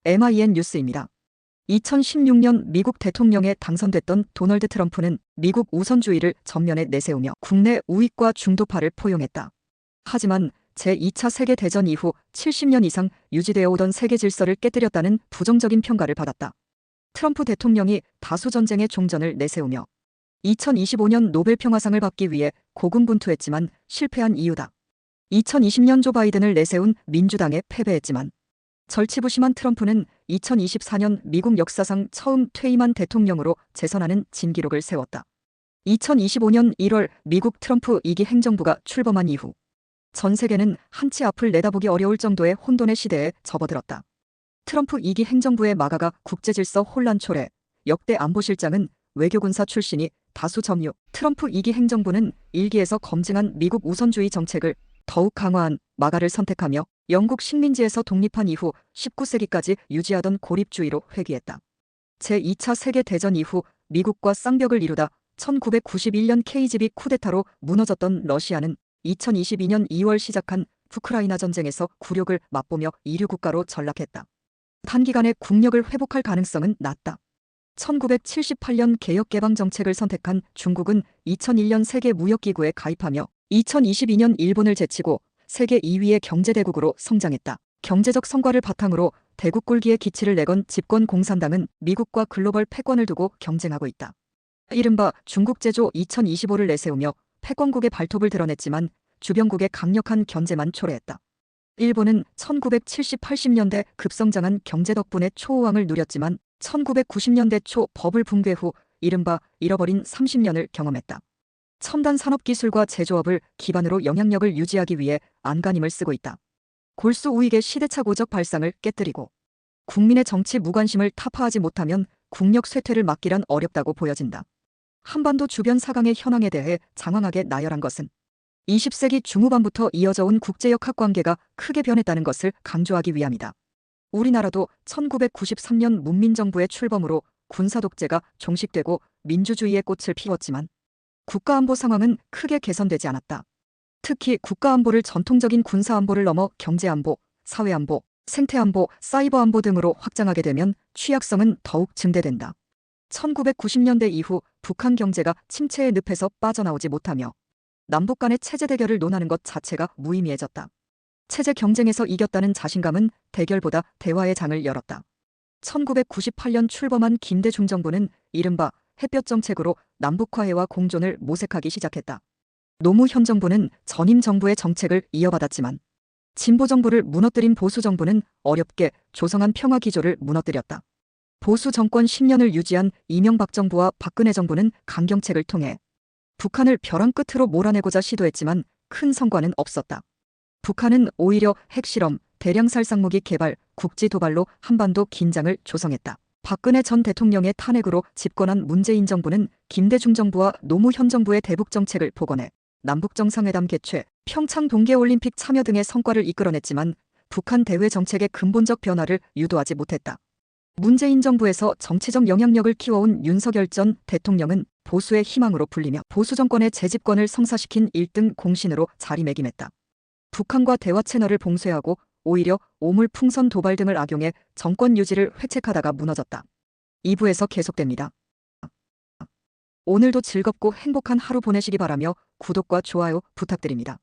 MIN 뉴스입니다. 2016년 미국 대통령에 당선됐던 도널드 트럼프는 미국 우선주의를 전면에 내세우며 국내 우익과 중도파를 포용했다. 하지만 제2차 세계대전 이후 70년 이상 유지되어 오던 세계 질서를 깨뜨렸다는 부정적인 평가를 받았다. 트럼프 대통령이 다수 전쟁의 종전을 내세우며 2025년 노벨 평화상을 받기 위해 고군분투했지만 실패한 이유다. 2020년 조 바이든을 내세운 민주당에 패배했지만 절치부심한 트럼프는 2024년 미국 역사상 처음 퇴임한 대통령으로 재선하는 진기록을 세웠다. 2025년 1월 미국 트럼프 2기 행정부가 출범한 이후 전 세계는 한치 앞을 내다보기 어려울 정도의 혼돈의 시대에 접어들었다. 트럼프 2기 행정부의 마가가 국제질서 혼란 초래, 역대 안보실장은 외교군사 출신이 다수 점유. 트럼프 2기 행정부는 1기에서 검증한 미국 우선주의 정책을 더욱 강화한 마가를 선택하며 영국 식민지에서 독립한 이후 19세기까지 유지하던 고립주의로 회귀했다. 제2차 세계대전 이후 미국과 쌍벽을 이루다 1991년 KGB 쿠데타로 무너졌던 러시아는 2022년 2월 시작한 우크라이나 전쟁에서 굴욕을 맛보며 이류국가로 전락했다. 단기간에 국력을 회복할 가능성은 낮다. 1978년 개혁개방 정책을 선택한 중국은 2001년 세계무역기구에 가입하며 2022년 일본을 제치고 세계 2위의 경제대국으로 성장했다. 경제적 성과를 바탕으로 대국 굴기에 기치를 내건 집권 공산당은 미국과 글로벌 패권을 두고 경쟁하고 있다. 이른바 중국 제조 2025를 내세우며 패권국의 발톱을 드러냈지만 주변국의 강력한 견제만 초래했다. 일본은 1970, 80년대 급성장한 경제 덕분에 초호황을 누렸지만 1990년대 초 버블 붕괴 후 이른바 잃어버린 30년을 경험했다. 첨단 산업기술과 제조업을 기반으로 영향력을 유지하기 위해 안간힘을 쓰고 있다. 골수 우익의 시대착오적 발상을 깨뜨리고 국민의 정치 무관심을 타파하지 못하면 국력 쇠퇴를 막기란 어렵다고 보여진다. 한반도 주변 사강의 현황에 대해 장황하게 나열한 것은 20세기 중후반부터 이어져 온 국제역학 관계가 크게 변했다는 것을 강조하기 위함이다. 우리나라도 1993년 문민정부의 출범으로 군사독재가 종식되고 민주주의의 꽃을 피웠지만 국가안보 상황은 크게 개선되지 않았다. 특히 국가안보를 전통적인 군사안보를 넘어 경제안보, 사회안보, 생태안보, 사이버안보 등으로 확장하게 되면 취약성은 더욱 증대된다. 1990년대 이후 북한 경제가 침체의 늪에서 빠져나오지 못하며 남북 간의 체제 대결을 논하는 것 자체가 무의미해졌다. 체제 경쟁에서 이겼다는 자신감은 대결보다 대화의 장을 열었다. 1998년 출범한 김대중 정부는 이른바 햇볕 정책으로 남북화해와 공존을 모색하기 시작했다. 노무현 정부는 전임 정부의 정책을 이어받았지만 진보 정부를 무너뜨린 보수 정부는 어렵게 조성한 평화 기조를 무너뜨렸다. 보수 정권 10년을 유지한 이명박 정부와 박근혜 정부는 강경책을 통해 북한을 벼랑 끝으로 몰아내고자 시도했지만 큰 성과는 없었다. 북한은 오히려 핵실험, 대량 살상무기 개발, 국지 도발로 한반도 긴장을 조성했다. 박근혜 전 대통령의 탄핵으로 집권한 문재인 정부는 김대중 정부와 노무현 정부의 대북 정책을 복원해 남북정상회담 개최, 평창 동계올림픽 참여 등의 성과를 이끌어냈지만 북한 대외 정책의 근본적 변화를 유도하지 못했다. 문재인 정부에서 정치적 영향력을 키워온 윤석열 전 대통령은 보수의 희망으로 불리며 보수 정권의 재집권을 성사시킨 1등 공신으로 자리매김했다. 북한과 대화 채널을 봉쇄하고 오히려 오물 풍선 도발 등을 악용해 정권 유지를 회책하다가 무너졌다. 2부에서 계속됩니다. 오늘도 즐겁고 행복한 하루 보내시기 바라며 구독과 좋아요 부탁드립니다.